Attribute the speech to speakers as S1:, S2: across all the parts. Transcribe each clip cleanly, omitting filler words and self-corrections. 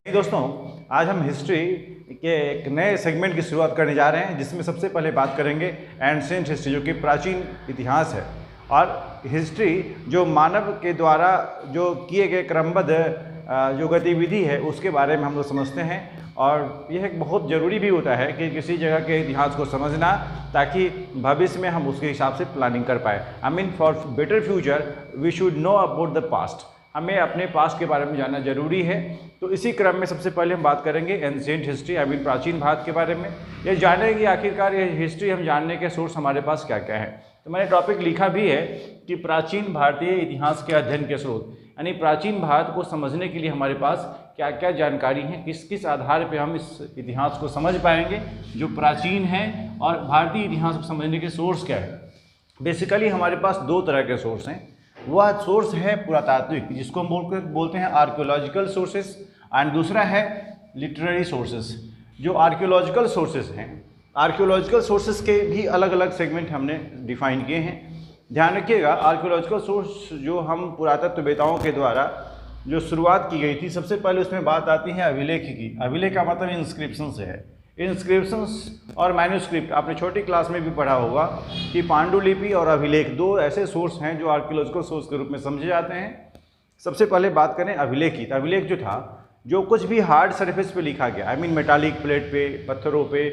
S1: दोस्तों, आज हम हिस्ट्री के एक नए सेगमेंट की शुरुआत करने जा रहे हैं, जिसमें सबसे पहले बात करेंगे एंशिएंट हिस्ट्री, जो कि प्राचीन इतिहास है। और हिस्ट्री जो मानव के द्वारा जो किए गए क्रमबद्ध जो गतिविधि है उसके बारे में हम लोग समझते हैं। और यह एक बहुत ज़रूरी भी होता है कि किसी जगह के इतिहास को समझना, ताकि भविष्य में हम उसके हिसाब से प्लानिंग कर पाए। I mean for better future we should know about the past. हमें अपने पास्ट के बारे में जानना जरूरी है। तो इसी क्रम में सबसे पहले हम बात करेंगे एंशिएंट हिस्ट्री, आई मीन प्राचीन भारत के बारे में। ये जानेंगे आखिरकार ये हिस्ट्री हम जानने के सोर्स हमारे पास क्या क्या है। तो मैंने टॉपिक लिखा भी है कि प्राचीन भारतीय इतिहास के अध्ययन के स्रोत, यानी प्राचीन भारत को समझने के लिए हमारे पास क्या क्या जानकारी है, किस किस आधार पर हम इस इतिहास को समझ पाएंगे जो प्राचीन है, और भारतीय इतिहास को समझने के सोर्स क्या है। बेसिकली हमारे पास दो तरह के सोर्स हैं। वह सोर्स है पुरातात्विक, जिसको हम बोलते हैं आर्कियोलॉजिकल सोर्सेस, एंड दूसरा है लिटरेरी सोर्सेस। जो आर्कियोलॉजिकल सोर्सेस हैं, आर्कियोलॉजिकल सोर्सेस के भी अलग अलग सेगमेंट हमने डिफाइन किए हैं। ध्यान रखिएगा, आर्कियोलॉजिकल सोर्स जो हम पुरातत्ववेताओं के द्वारा जो शुरुआत की गई थी, सबसे पहले उसमें बात आती है अभिलेख की। अभिलेख का मतलब इंस्क्रिप्शन से है। इंस्क्रिप्शंस और मैन्यूस्क्रिप्ट आपने छोटी क्लास में भी पढ़ा होगा कि पांडुलिपि और अभिलेख दो ऐसे सोर्स हैं जो आर्कियोलॉजिकल सोर्स के रूप में समझे जाते हैं। सबसे पहले बात करें अभिलेख की, तो अभिलेख जो था, जो कुछ भी हार्ड सरफेस पे लिखा गया, आई मीन मेटालिक प्लेट पे, पत्थरों पे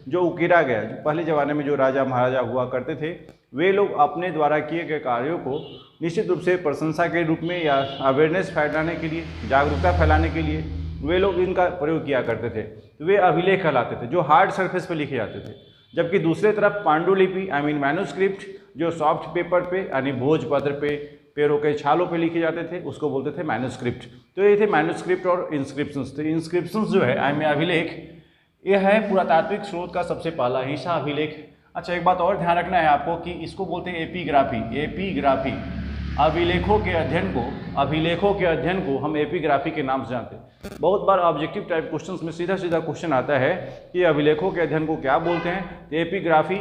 S1: जो उकेरा गया, जो पहले ज़माने में जो राजा महाराजा हुआ करते थे, वे लोग अपने द्वारा किए गए कार्यों को निश्चित रूप से प्रशंसा के रूप में या अवेयरनेस फैलाने के लिए, जागरूकता फैलाने के लिए वे लोग इनका प्रयोग किया करते थे। तो वे अभिलेख कहलाते थे, जो हार्ड सरफेस पे लिखे जाते थे। जबकि दूसरे तरफ पांडुलिपि, आई मीन मैन्यूस्क्रिप्ट, जो सॉफ्ट पेपर पे यानी भोजपत्र पे, पेड़ों के छालों पे लिखे जाते थे, उसको बोलते थे मैन्यूस्क्रिप्ट। तो ये थे मैन्यूस्क्रिप्ट और इंस्क्रिप्शंस। तो इंस्क्रिप्शंस जो है, आई मीन अभिलेख, यह है पुरातात्विक स्रोत का सबसे पहला हिस्सा अभिलेख। अच्छा, एक बात और ध्यान रखना है आपको कि इसको बोलते हैं एपीग्राफी। एपीग्राफी, अभिलेखों के अध्ययन को हम एपीग्राफी के नाम से जानते हैं। बहुत बार ऑब्जेक्टिव टाइप क्वेश्चंस में सीधा सीधा क्वेश्चन आता है कि अभिलेखों के अध्ययन को क्या बोलते हैं। तो epigraphy,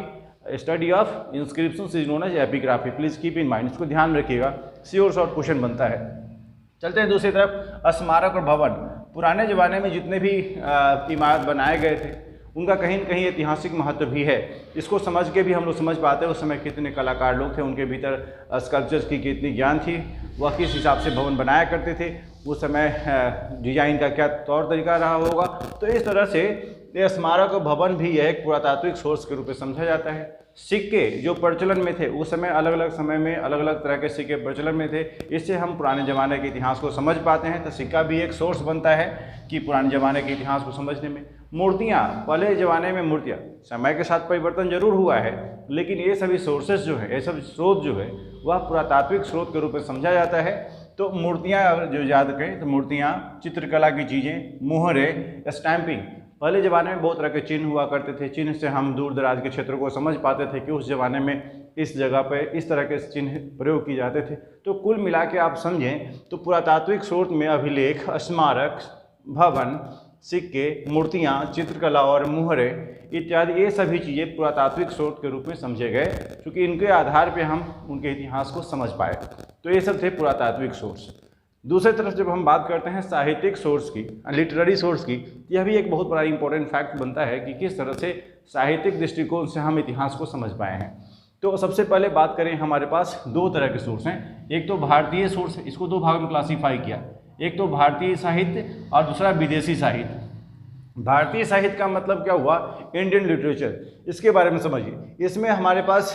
S1: study of inscriptions is known as epigraphy. Please keep in mind, इसको ध्यान रखिएगा, श्योर शॉर्ट क्वेश्चन बनता है। चलते हैं दूसरी तरफ, स्मारक और भवन। पुराने ज़माने में जितने भी इमारत बनाए गए थे, उनका कहीं न कहीं ऐतिहासिक महत्व भी है। इसको समझ के भी हम लोग समझ पाते हैं उस समय कितने कलाकार लोग थे, उनके भीतर स्कल्पचर्स की कितनी ज्ञान थी, वह किस हिसाब से भवन बनाया करते थे, उस समय डिजाइन का क्या तौर तरीका रहा होगा। तो इस तरह से ये स्मारक और भवन भी यह एक पुरातात्विक सोर्स के रूप में समझा जाता है। सिक्के जो प्रचलन में थे उस समय, अलग अलग समय में अलग अलग तरह के सिक्के प्रचलन में थे, इससे हम पुराने ज़माने के इतिहास को समझ पाते हैं। तो सिक्का भी एक सोर्स बनता है कि पुराने ज़माने के इतिहास को समझने में। मूर्तियाँ, पहले ज़माने में मूर्तियाँ, समय के साथ परिवर्तन जरूर हुआ है, लेकिन ये सभी सोर्सेस जो है, ये सब स्रोत जो है, वह पुरातात्विक स्रोत के रूप में समझा जाता है। तो मूर्तियाँ अगर जो याद करें तो मूर्तियाँ, चित्रकला की चीज़ें, मुहरे, स्टैंपिंग। पहले ज़माने में बहुत तरह के चिन्ह हुआ करते थे। चिन्ह से हम दूर दराज के क्षेत्रों को समझ पाते थे कि उस ज़माने में इस जगह पे इस तरह के चिन्ह प्रयोग किए जाते थे। तो कुल मिला के आप समझें तो पुरातात्विक स्रोत में अभिलेख, स्मारक, भवन, सिक्के, मूर्तियाँ, चित्रकला और मुहरे इत्यादि, ये सभी चीज़ें पुरातात्विक स्रोत के रूप में समझे गए, क्योंकि इनके आधार पर हम उनके इतिहास को समझ पाए। तो ये सब थे पुरातात्विक सोर्स। दूसरी तरफ जब हम बात करते हैं साहित्यिक सोर्स की, लिटरेरी सोर्स की, यह भी एक बहुत बड़ा इंपॉर्टेंट फैक्ट बनता है कि किस तरह से साहित्यिक दृष्टिकोण से हम इतिहास को समझ पाए हैं। तो सबसे पहले बात करें, हमारे पास दो तरह के सोर्स हैं। एक तो भारतीय सोर्स, इसको दो भाग में क्लासीफाई किया, एक तो भारतीय साहित्य और दूसरा विदेशी साहित्य। भारतीय साहित्य का मतलब क्या हुआ, इंडियन लिटरेचर। इसके बारे में समझिए। इसमें हमारे पास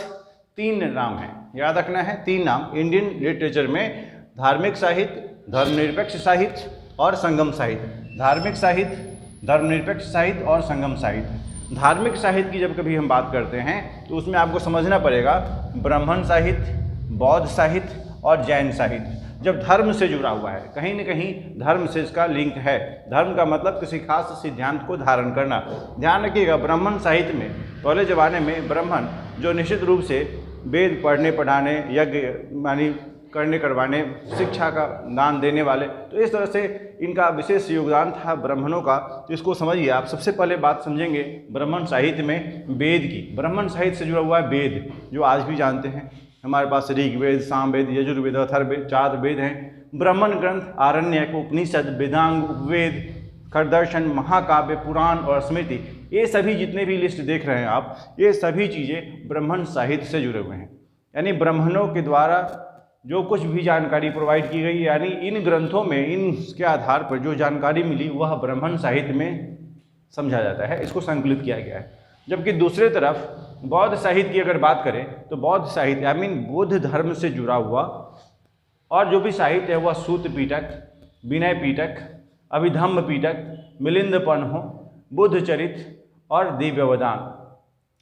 S1: तीन नाम हैं, याद रखना है, तीन नाम। इंडियन लिटरेचर में धार्मिक साहित्य, धर्मनिरपेक्ष साहित्य और संगम साहित्य। धार्मिक साहित्य, धर्मनिरपेक्ष साहित्य और संगम साहित्य। धार्मिक साहित्य की जब कभी हम बात करते हैं तो उसमें आपको समझना पड़ेगा ब्राह्मण साहित्य, बौद्ध साहित्य और जैन साहित्य। जब धर्म से जुड़ा हुआ है, कहीं न कहीं धर्म से इसका लिंक है। धर्म का मतलब किसी खास सिद्धांत को धारण करना। ध्यान रखिएगा, ब्राह्मण साहित्य में पहले ज़माने में ब्राह्मण जो निश्चित रूप से वेद पढ़ने पढ़ाने, यज्ञ मानी करने करवाने, शिक्षा का दान देने वाले, तो इस तरह से इनका विशेष योगदान था ब्राह्मणों का। तो इसको समझिए आप। सबसे पहले बात समझेंगे ब्राह्मण साहित्य में वेद की। ब्राह्मण साहित्य से जुड़ा हुआ है वेद, जो आज भी जानते हैं हमारे पास ऋग्वेद, सामवेद, यजुर्वेद, अथर्ववेद, चार वेद हैं। ब्राह्मण ग्रंथ, आरण्यक, उपनिषद, वेदांग, उपवेद, खरदर्शन, महाकाव्य, पुराण और स्मृति, ये सभी जितने भी लिस्ट देख रहे हैं आप, ये सभी चीज़ें ब्राह्मण साहित्य से जुड़े हुए हैं। यानी ब्राह्मणों के द्वारा जो कुछ भी जानकारी प्रोवाइड की गई, यानी इन ग्रंथों में इनके आधार पर जो जानकारी मिली वह ब्राह्मण साहित्य में समझा जाता है, इसको संकलित किया गया है। जबकि दूसरे तरफ बौद्ध साहित्य की अगर बात करें तो बौद्ध साहित्य आई मीन बुद्ध धर्म से जुड़ा हुआ और जो भी साहित्य है वह सूत पीटक, विनय पीटक, अभिधम्म पीटक, मिलिंद पन्हो, बुद्ध चरित्र और दिव्यवदान,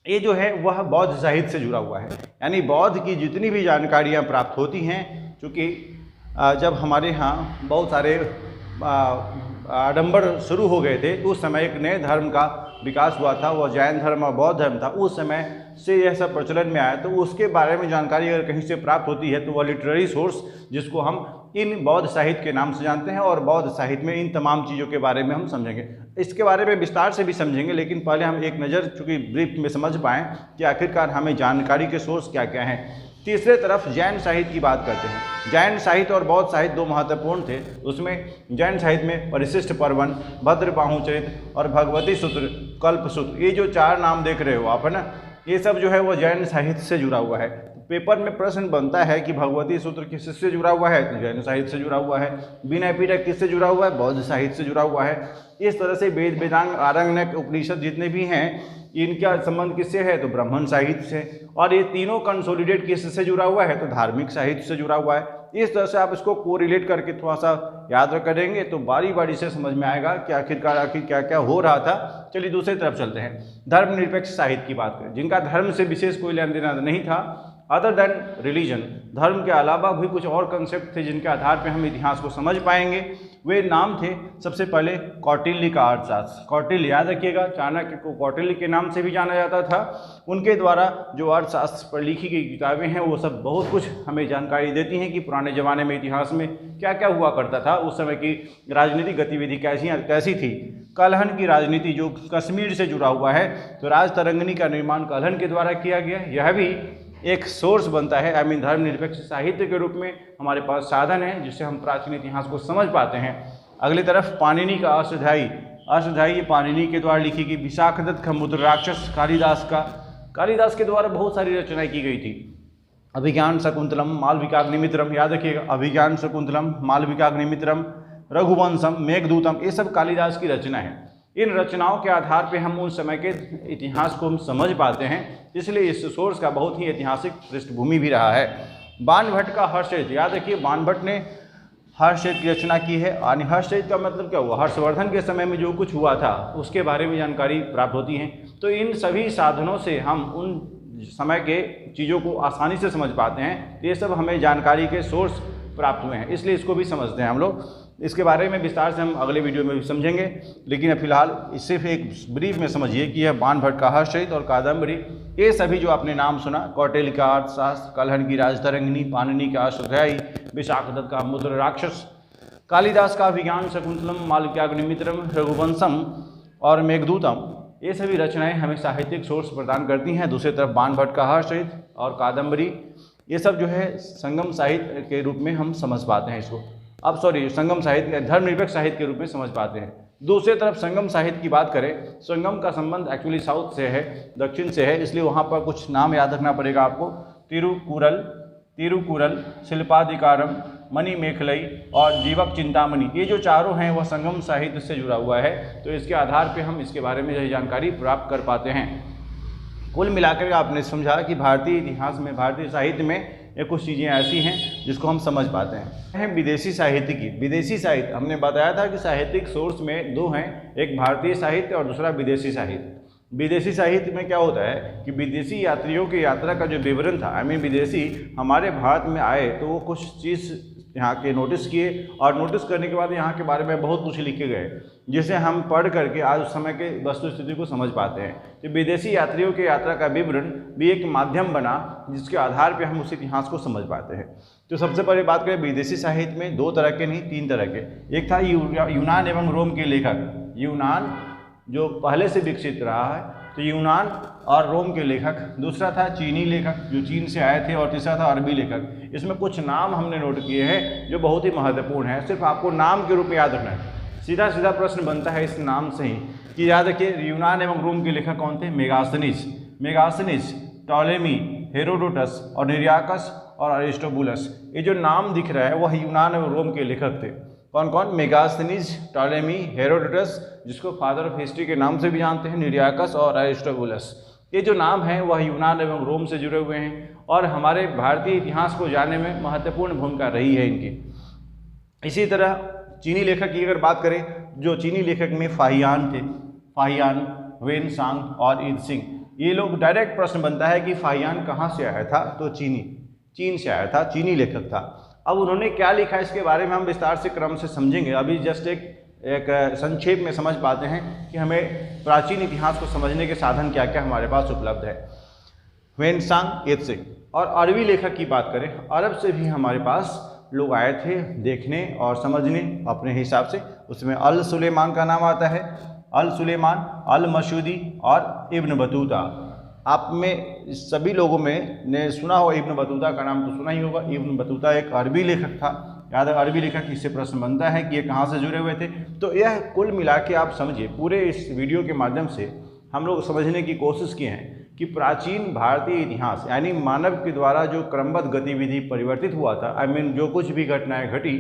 S1: ये जो है वह बौद्ध साहित्य से जुड़ा हुआ है। यानी बौद्ध की जितनी भी जानकारियाँ प्राप्त होती हैं, चूँकि जब हमारे यहाँ बहुत सारे आडंबर शुरू हो गए थे, उस समय एक नए धर्म का विकास हुआ था, वह जैन धर्म और बौद्ध धर्म था। उस समय से यह सब प्रचलन में आया, तो उसके बारे में जानकारी अगर कहीं से प्राप्त होती है तो वह लिटरेरी सोर्स, जिसको हम इन बौद्ध साहित्य के नाम से जानते हैं, और बौद्ध साहित्य में इन तमाम चीज़ों के बारे में हम समझेंगे। इसके बारे में विस्तार से भी समझेंगे, लेकिन पहले हम एक नज़र चूँकि ब्रीफ में समझ पाएँ कि आखिरकार हमें जानकारी के सोर्स क्या क्या हैं। तीसरे तरफ जैन साहित्य की बात करते हैं। जैन साहित्य और बौद्ध साहित्य दो महत्वपूर्ण थे। उसमें जैन साहित्य में परिशिष्ट पर्वन, भद्रबाहु चरित्र और भगवती सूत्र, कल्प सूत्र, ये जो चार नाम देख रहे हो आप, है ना, ये सब जो है वो जैन साहित्य से जुड़ा हुआ है। पेपर में प्रश्न बनता है कि भगवती सूत्र किससे जुड़ा हुआ है, तो जैन साहित्य से जुड़ा हुआ है। विनय पीटक किससे जुड़ा हुआ है, बौद्ध साहित्य से जुड़ा हुआ है। इस तरह से वेद, वेदांग, आरण्यक, उपनिषद जितने भी हैं, इनका संबंध किससे है, तो ब्राह्मण साहित्य से। और ये तीनों कंसोलिडेट किससे जुड़ा हुआ है, तो धार्मिक साहित्य से जुड़ा हुआ है। इस तरह से आप इसको कोरिलेट करके थोड़ा सा याद करेंगे तो बारी बारी से समझ में आएगा कि आखिर क्या क्या हो रहा था। चलिए दूसरी तरफ चलते हैं। धर्मनिरपेक्ष साहित्य की बात करें, जिनका धर्म से विशेष कोई लेन देन नहीं था, अदर देन रिलीजन, धर्म के अलावा भी कुछ और कंसेप्ट थे जिनके आधार पर हम इतिहास को समझ पाएंगे। वे नाम थे सबसे पहले कौटिल्य का अर्थशास्त्र। कौटिल्य याद रखिएगा, चाणक्य को कौटिल्य के नाम से भी जाना जाता था। उनके द्वारा जो अर्थशास्त्र पर लिखी गई किताबें हैं वो सब बहुत कुछ हमें जानकारी देती हैं कि पुराने ज़माने में इतिहास में क्या क्या हुआ करता था, उस समय की राजनीतिक गतिविधि कैसी थी। कलहन की राजनीति जो कश्मीर से जुड़ा हुआ है, तो राजतरंगिणी का निर्माण कलहन के द्वारा किया गया। यह भी एक सोर्स बनता है, आई मीन धर्मनिरपेक्ष साहित्य के रूप में हमारे पास साधन है जिससे हम प्राचीन इतिहास को समझ पाते हैं। अगली तरफ पाणिनि का अष्टध्यायी। अष्टध्यायी पाणिनि के द्वारा लिखी गई। विशाखदत्त का मुद्र राक्षस, कालिदास के द्वारा बहुत सारी रचनाएं की गई थी। अभिज्ञान शकुंतलम, मालविकाग्निमित्रम, याद रखिएगा, अभिज्ञान शकुंतलम, मालविकाग्निमित्रम, रघुवंशम, मेघदूतम, ये सब कालिदास की रचना है। इन रचनाओं के आधार पर हम उस समय के इतिहास को हम समझ पाते हैं, इसलिए इस सोर्स का बहुत ही ऐतिहासिक पृष्ठभूमि भी रहा है। बाणभट्ट का हर्षचरित्र, याद रखिए बाणभट्ट ने हर्षचरित्र की रचना की है। और हर्षचरित्र का मतलब क्या हुआ, हर्षवर्धन के समय में जो कुछ हुआ था उसके बारे में जानकारी प्राप्त होती है। तो इन सभी साधनों से हम उन समय के चीज़ों को आसानी से समझ पाते हैं। ये सब हमें जानकारी के सोर्स प्राप्त हुए हैं, इसलिए इसको भी समझते हैं हम लोग। इसके बारे में विस्तार से हम अगले वीडियो में भी समझेंगे, लेकिन फिलहाल सिर्फ एक ब्रीफ में समझिए कि यह बाणभट्ट का हर्षचरित्र और कादम्बरी, ये सभी जो आपने नाम सुना, कौटिल्य का अर्थशास्त्र, कलहन की राजतरंगिणी, पाणिनि का अष्टध्यायी, विशाखदत्त का मुद्र राक्षस, कालिदास का अभिज्ञान शकुंतलम, मालविकाग्निमित्रम, रघुवंशम और मेघदूतम, ये सभी रचनाएं हमें साहित्यिक सोर्स प्रदान करती हैं। दूसरी तरफ बाणभट्ट का हर्षचरित्र और कादम्बरी, ये सब जो है संगम साहित्य के रूप में हम समझ पाते हैं इसको। अब संगम साहित्य, धर्मनिरपेक्ष साहित्य के रूप में समझ पाते हैं। दूसरी तरफ संगम साहित्य की बात करें, संगम का संबंध एक्चुअली साउथ से है, दक्षिण से है, इसलिए वहाँ पर कुछ नाम याद रखना पड़ेगा आपको। तिरुकुरल, शिल्पाधिकारम, मणिमेखलई और जीवक चिंतामणि, ये जो चारों हैं वह संगम साहित्य से जुड़ा हुआ है। तो इसके आधार पर हम इसके बारे में जानकारी प्राप्त कर पाते हैं। कुल मिलाकर आपने समझा कि भारतीय इतिहास में, भारतीय साहित्य में ये कुछ चीज़ें ऐसी हैं जिसको हम समझ पाते हैं। विदेशी साहित्य की, विदेशी साहित्य हमने बताया था कि साहित्यिक सोर्स में दो हैं, एक भारतीय साहित्य और दूसरा विदेशी साहित्य। विदेशी साहित्य में क्या होता है कि विदेशी यात्रियों की यात्रा का जो विवरण था, आई मीन विदेशी हमारे भारत में आए तो वो कुछ चीज़ यहाँ के नोटिस किए, और नोटिस करने के बाद यहाँ के बारे में बहुत कुछ लिखे गए, जिसे हम पढ़ करके आज उस समय के वस्तु स्थिति को समझ पाते हैं। तो विदेशी यात्रियों की यात्रा का विवरण भी एक माध्यम बना जिसके आधार पर हम उस इतिहास को समझ पाते हैं। तो सबसे पहले बात करें विदेशी साहित्य में, दो तरह के नहीं, तीन तरह के। एक था यूनान एवं रोम के लेखक। यूनान जो पहले से विकसित रहा है, तो यूनान और रोम के लेखक। दूसरा था चीनी लेखक जो चीन से आए थे, और तीसरा था अरबी लेखक। इसमें कुछ नाम हमने नोट किए हैं जो बहुत ही महत्वपूर्ण है, सिर्फ आपको नाम के रूप में याद रखना है। सीधा सीधा प्रश्न बनता है इस नाम से ही कि याद रखिए यूनान एवं रोम के लेखक कौन थे? मेगास्थनीज, टॉलेमी, हेरोडोटस और निरियाकस और अरिस्टोबुलस। ये जो नाम दिख रहा है वह यूनान एवं रोम के लेखक थे। कौन कौन? मेगास्थनीज, टॉलेमी, हेरोडोटस जिसको फादर ऑफ हिस्ट्री के नाम से भी जानते हैं, निरियाकस और अरिस्टोबुलस। ये जो नाम हैं वह यूनान एवं रोम से जुड़े हुए हैं और हमारे भारतीय इतिहास को जानने में महत्वपूर्ण भूमिका रही है इनकी। इसी तरह चीनी लेखक की अगर बात करें, जो चीनी लेखक में फाहियान थे, फाहियान, वेनसांग और ईदसिंग। ये लोग डायरेक्ट प्रश्न बनता है कि फाहियान कहाँ से आया था? तो चीन से आया था, चीनी लेखक था। अब उन्होंने क्या लिखा इसके बारे में हम विस्तार से क्रम से समझेंगे। अभी जस्ट एक संक्षेप में समझ पाते हैं कि हमें प्राचीन इतिहास को समझने के साधन क्या क्या हमारे पास उपलब्ध है। वेनसांग, ईदसिंग। और अरबी लेखक की बात करें, अरब से भी हमारे पास लोग आए थे देखने और समझने अपने हिसाब से। उसमें अल सुलेमान का नाम आता है, अल सुलेमान, अल मसूदी और इब्न बतूता। आप में सभी लोगों में ने सुना होगा इब्न बतूता का नाम, तो सुना ही होगा। इब्न बतूता एक अरबी लेखक था। याद है अरबी लेखक, इससे प्रश्न बनता है कि ये कहाँ से जुड़े हुए थे। तो यह कुल मिला के आप समझिए, पूरे इस वीडियो के माध्यम से हम लोग समझने की कोशिश किए हैं कि प्राचीन भारतीय इतिहास यानी मानव के द्वारा जो क्रमबद्ध गतिविधि परिवर्तित हुआ था, जो कुछ भी घटनाएं घटी,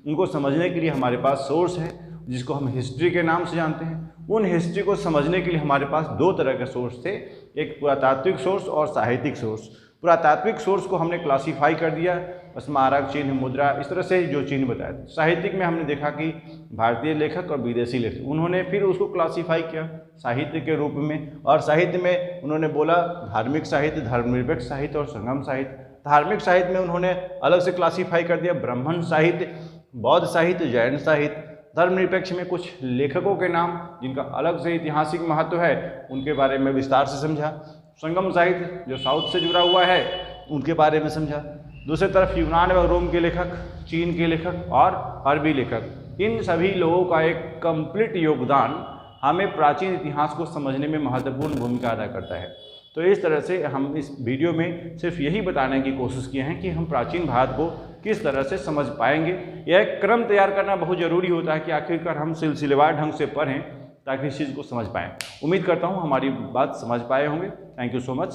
S1: उनको समझने के लिए हमारे पास सोर्स है जिसको हम हिस्ट्री के नाम से जानते हैं। उन हिस्ट्री को समझने के लिए हमारे पास दो तरह के सोर्स थे, एक पुरातात्विक सोर्स और साहित्यिक सोर्स। पुरातात्विक सोर्स को हमने क्लासीफाई कर दिया, स्मारक, चिन्ह, मुद्रा, इस तरह से जो चिन्ह बताए थे। साहित्यिक में हमने देखा कि भारतीय लेखक और विदेशी लेखक, उन्होंने फिर उसको क्लासीफाई किया साहित्य के रूप में। और साहित्य में उन्होंने बोला धार्मिक साहित्य, धर्मनिरपेक्ष साहित्य और संगम साहित्य। धार्मिक साहित्य में उन्होंने अलग से क्लासीफाई कर दिया ब्राह्मण साहित्य, बौद्ध साहित्य, जैन साहित्य। धर्मनिरपेक्ष में कुछ लेखकों के नाम जिनका अलग से ऐतिहासिक महत्व है, उनके बारे में विस्तार से समझा। संगम साहित्य जो साउथ से जुड़ा हुआ है, उनके बारे में समझा। दूसरी तरफ यूनान व रोम के लेखक, चीन के लेखक और अरबी लेखक, इन सभी लोगों का एक कंप्लीट योगदान हमें प्राचीन इतिहास को समझने में महत्वपूर्ण भूमिका अदा करता है। तो इस तरह से हम इस वीडियो में सिर्फ यही बताने की कोशिश किए हैं कि हम प्राचीन भारत को किस तरह से समझ पाएंगे। यह क्रम तैयार करना बहुत ज़रूरी होता है कि आखिरकार हम सिलसिलेवार ढंग से पढ़ें ताकि इस चीज़ को समझ पाएँ। उम्मीद करता हूँ हमारी बात समझ पाए होंगे। Thank you so much.